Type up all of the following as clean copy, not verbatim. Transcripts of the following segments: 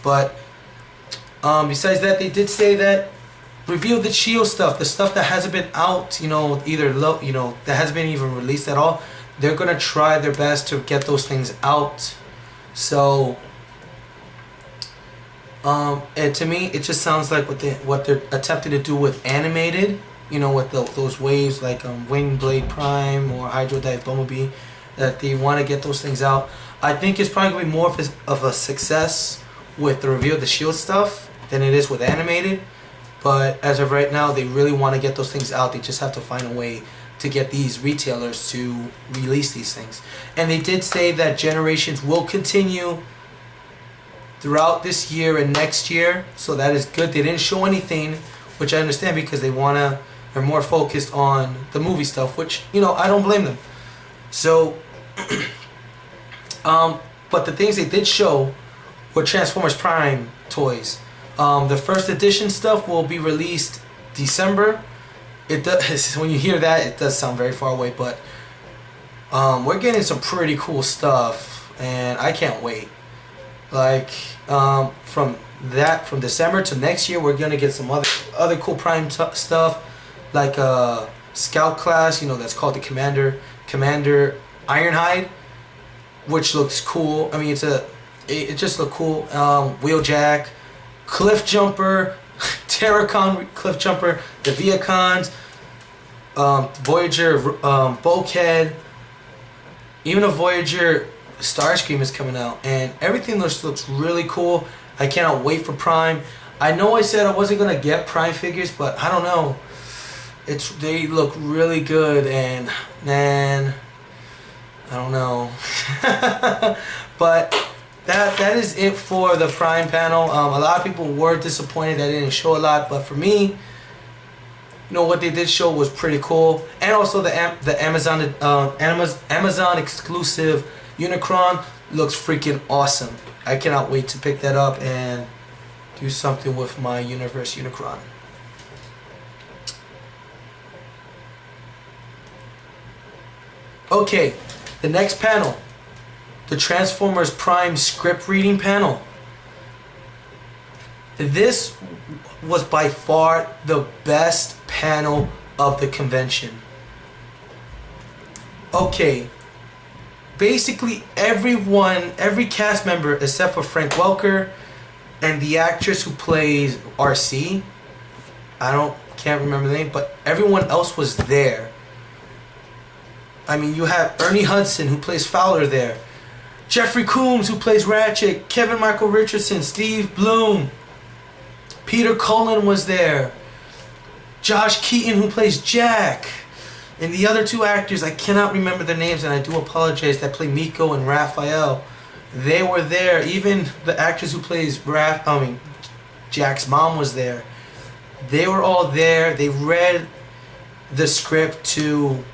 But besides that, they did say that reveal the Shield stuff, the stuff that hasn't been out, either that hasn't been even released at all. They're gonna try their best to get those things out. So, and to me, it just sounds like what they're attempting to do with animated, with those waves like Wing Blade Prime or Hydro Dive Bumblebee, that they want to get those things out. I think it's probably gonna be more of a success with the reveal of the Shield stuff than it is with animated. But as of right now, they really want to get those things out. They just have to find a way to get these retailers to release these things. And they did say that Generations will continue throughout this year and next year. So that is good. They didn't show anything, which I understand because they're more focused on the movie stuff, which, I don't blame them. So, but the things they did show were Transformers Prime toys. The first edition stuff will be released December. It does, when you hear that, it does sound very far away, but we're getting some pretty cool stuff, and I can't wait. Like from December to next year, we're gonna get some other cool Prime stuff, like Scout class. That's called the Commander Ironhide, which looks cool. I mean, it just looked cool. Wheeljack, Cliff Jumper, Terracon Cliff Jumper, the Viacons, Voyager Bulkhead, even a Voyager Starscream is coming out, and everything looks really cool. I cannot wait for Prime. I know I said I wasn't gonna get Prime figures, but I don't know. They look really good, and man, I don't know. But that is it for the Prime panel. A lot of people were disappointed that it didn't show a lot, but for me, what they did show was pretty cool. And also the Amazon exclusive Unicron looks freaking awesome. I cannot wait to pick that up and do something with my Universe Unicron. Okay, the next panel, the Transformers Prime script reading panel. This was by far the best panel of the convention. Okay, basically every cast member except for Frank Welker and the actress who plays RC, can't remember the name, but everyone else was there. I mean, you have Ernie Hudson who plays Fowler there, Jeffrey Combs who plays Ratchet, Kevin Michael Richardson, Steve Bloom, Peter Cullen was there, Josh Keaton who plays Jack, and the other two actors, I cannot remember their names, and I do apologize, that play Miko and Raphael. They were there. Even the actress who plays Jack's mom was there. They were all there. They read the script to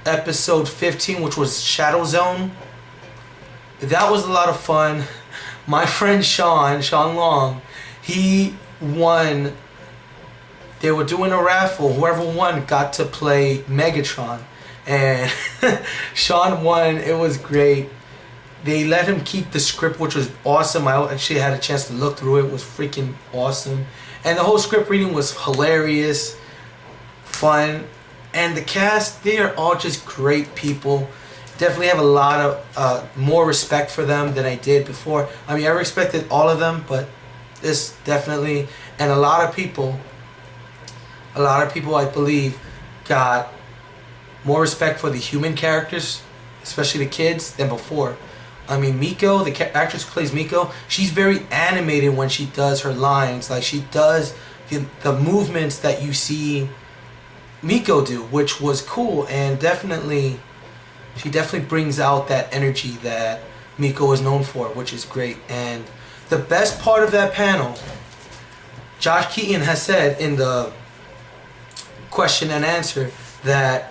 episode 15, which was Shadow Zone. That was a lot of fun. My friend Sean Long, he won. They were doing a raffle. Whoever won got to play Megatron. And Sean won. It was great. They let him keep the script, which was awesome. I actually had a chance to look through it. It was freaking awesome. And the whole script reading was hilarious, fun. And the cast, they are all just great people. Definitely have a lot of more respect for them than I did before. I mean, I respected all of them, but this definitely, and a lot of people I believe got more respect for the human characters, especially the kids, than before. I mean, Miko, the actress who plays Miko, she's very animated when she does her lines. Like, she does the movements that you see Miko do, which was cool, and she definitely brings out that energy that Miko is known for, which is great. And the best part of that panel, Josh Keaton has said in the question and answer that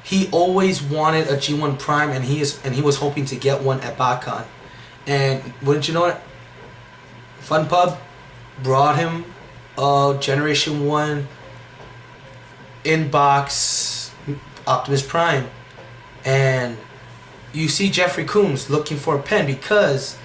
he always wanted a G1 Prime, and he was hoping to get one at Botcon. And wouldn't you know it, FunPub brought him a Generation 1 in-box Optimus Prime. And you see Jeffrey Combs looking for a pen because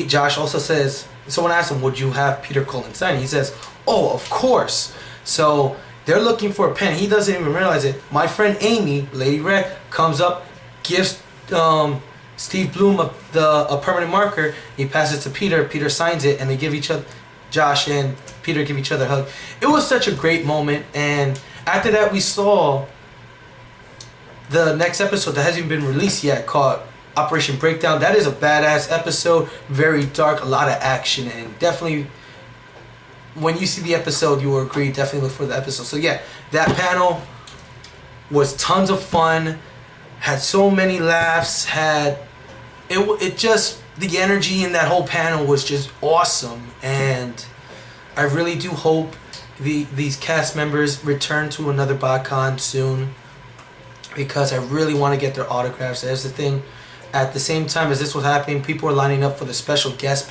Josh also says, someone asked him, would you have Peter Cullen sign? He says, oh, of course. So they're looking for a pen. He doesn't even realize it. My friend Amy, Lady Red, comes up, gives Steve Bloom a permanent marker. He passes it to Peter. Peter signs it, and they give each other, Josh and Peter give each other a hug. It was such a great moment. And after that, we saw the next episode that hasn't even been released yet, called Operation Breakdown. That is a badass episode. Very dark, a lot of action, and definitely, when you see the episode, you will agree. Definitely look for the episode. So yeah, that panel was tons of fun. Had so many laughs. It just, the energy in that whole panel was just awesome. And I really do hope these cast members return to another Botcon soon, because I really want to get their autographs. That's the thing. At the same time as this was happening, people were lining up for the special guest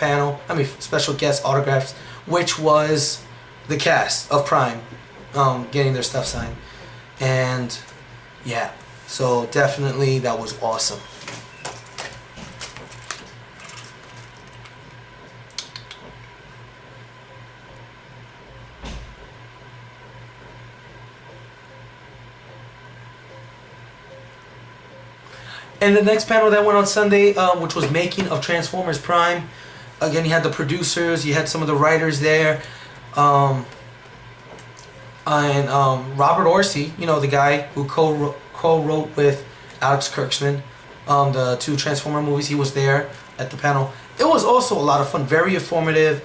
special guest autographs, which was the cast of Prime getting their stuff signed. And yeah, so definitely that was awesome. And the next panel that went on Sunday, which was making of Transformers Prime. Again, you had the producers, you had some of the writers there, and Robert Orci, you know, the guy who co-wrote with Alex Kurtzman the 2 Transformer movies. He was there at the panel. It was also a lot of fun, very informative.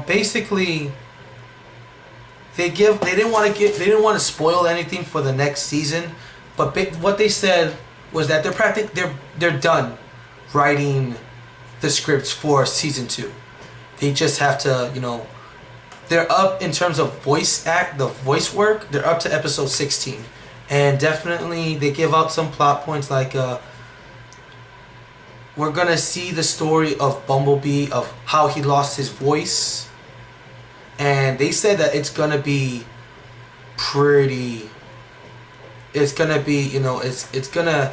Basically, they didn't want to spoil anything for the next season, but what they said was that they're done writing the scripts for season 2. They just have to, you know, they're up in terms of the voice work. They're up to episode 16, and definitely they give out some plot points like we're gonna see the story of Bumblebee, of how he lost his voice, and they said that it's gonna be pretty. It's gonna be, you know, it's gonna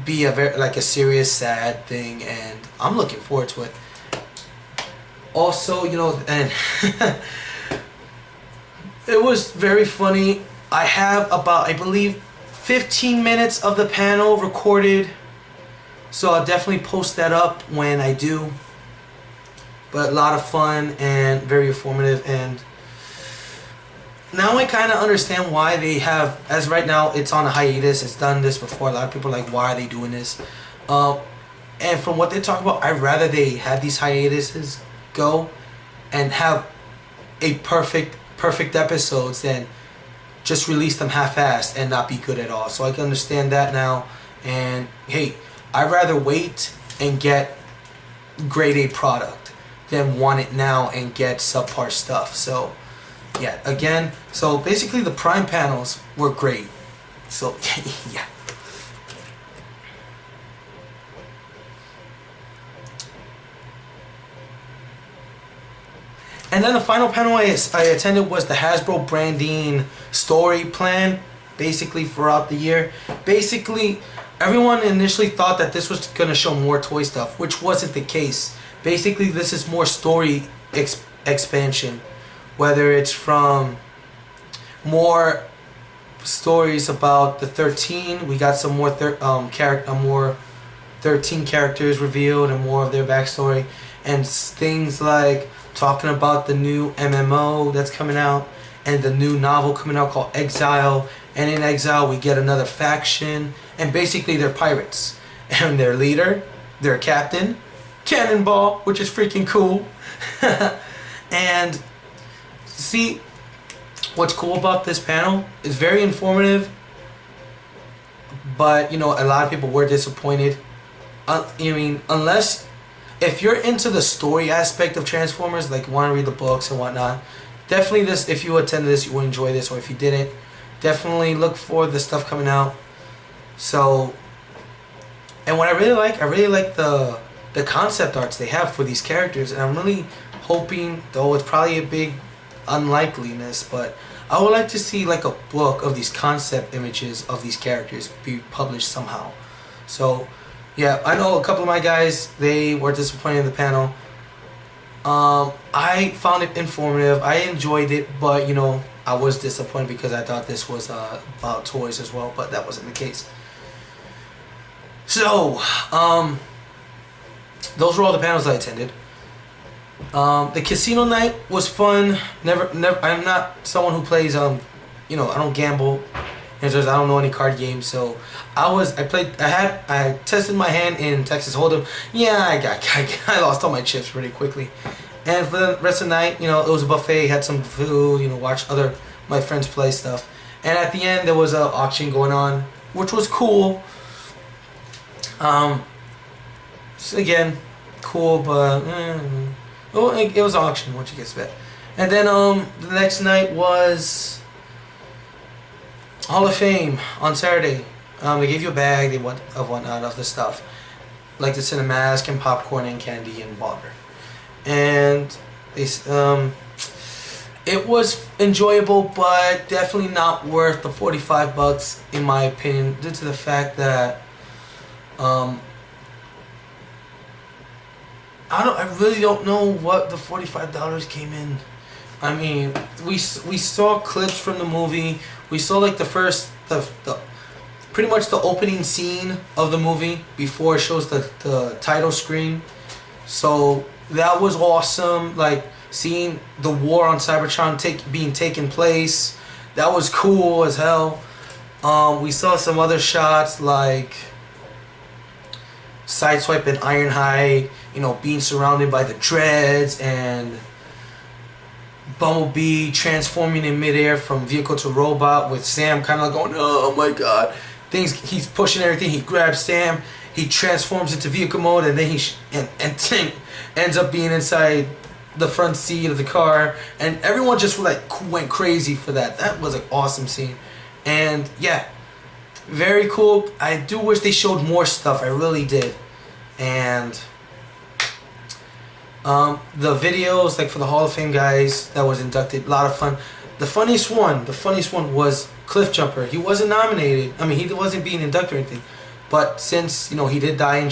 be a very, like, a serious, sad thing, and I'm looking forward to it. Also, you know, and it was very funny. I have about, I believe, 15 minutes of the panel recorded, so I'll definitely post that up when I do. But a lot of fun and very informative, and now I kind of understand why they have, as right now, it's on a hiatus. It's done this before. A lot of people are like, why are they doing this? And from what they talk about, I'd rather they have these hiatuses go and have a perfect episodes than just release them half-assed and not be good at all. So I can understand that now. And hey, I'd rather wait and get grade A product than want it now and get subpar stuff. So yeah, again, so basically the Prime panels were great. So yeah. And then the final panel I attended was the Hasbro branding story plan, basically throughout the year. Basically, everyone initially thought that this was going to show more toy stuff, which wasn't the case. Basically, this is more story expansion. Whether it's from more stories about the 13, we got some more more 13 characters revealed and more of their backstory, and things like talking about the new MMO that's coming out and the new novel coming out called Exile. And in Exile, we get another faction, and basically they're pirates, and their leader, their captain, Cannonball, which is freaking cool. And see, what's cool about this panel is very informative, but you know, a lot of people were disappointed. I mean, unless if you're into the story aspect of Transformers, like want to read the books and whatnot, definitely this, if you attended this, you will enjoy this. Or if you didn't, definitely look for the stuff coming out. So, and what I really like the concept arts they have for these characters, and I'm really hoping, though it's probably a big unlikeliness, but I would like to see like a book of these concept images of these characters be published somehow. So Yeah, I know a couple of my guys, they were disappointed in the panel. I found it informative. I enjoyed it, but you know, I was disappointed because I thought this was about toys as well, but that wasn't the case. So, those were all the panels I attended. The casino night was fun. Never. I'm not someone who plays. You know, I don't gamble. And I don't know any card games, so I tested my hand in Texas Hold'em. Yeah, I lost all my chips pretty quickly. And for the rest of the night, you know, it was a buffet. Had some food. You know, watched my friends play stuff. And at the end, there was an auction going on, which was cool. So again, cool, but it was an auction once you get spent. And then the next night was Hall of Fame on Saturday. They gave you a bag, whatnot of the stuff, like the cinnamon mask and popcorn and candy and water. And they it was enjoyable, but definitely not worth the $45 in my opinion, due to the fact that I really don't know what the $45 came in. I mean, we saw clips from the movie. We saw like the pretty much the opening scene of the movie before it shows the title screen. So that was awesome. Like seeing the war on Cybertron being taken place. That was cool as hell. We saw some other shots like Sideswipe and Ironhide, you know, being surrounded by the dreads, and Bumblebee transforming in midair from vehicle to robot, with Sam kind of like going, oh my god. He's pushing everything. He grabs Sam, he transforms into vehicle mode, and then ends up being inside the front seat of the car, and everyone just went crazy for that. That was an awesome scene. And yeah, very cool. I do wish they showed more stuff. I really did. And the videos, like for the Hall of Fame guys that was inducted, a lot of fun. The funniest one was Cliff Jumper. He wasn't nominated. I mean, he wasn't being inducted or anything. But since, you know, he did die in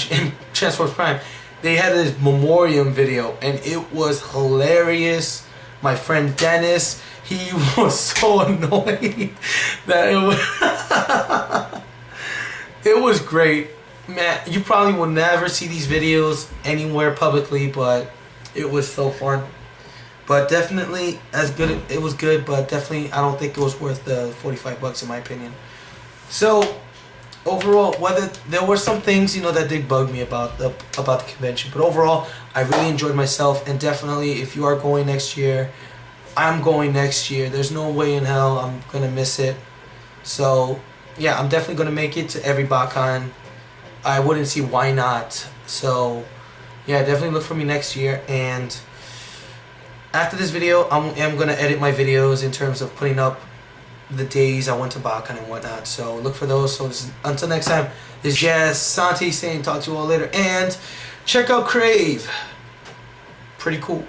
Transformers Prime, they had this memoriam video, and it was hilarious. My friend Dennis, he was so annoyed that it was great. Man, you probably will never see these videos anywhere publicly, but it was so fun. But definitely as good. It was good, but definitely I don't think it was worth the $45 in my opinion. So overall, whether there were some things, you know, that did bug me about the convention, but overall I really enjoyed myself. And definitely, if you are going next year, I'm going next year. There's no way in hell I'm gonna miss it. So yeah, I'm definitely gonna make it to every Botcon. I wouldn't see why not. So yeah, definitely look for me next year. And after this video, I'm gonna edit my videos in terms of putting up the days I went to Botcon and whatnot. So look for those. So until next time, this is Jazz Santi saying talk to you all later. And check out Crave. Pretty cool.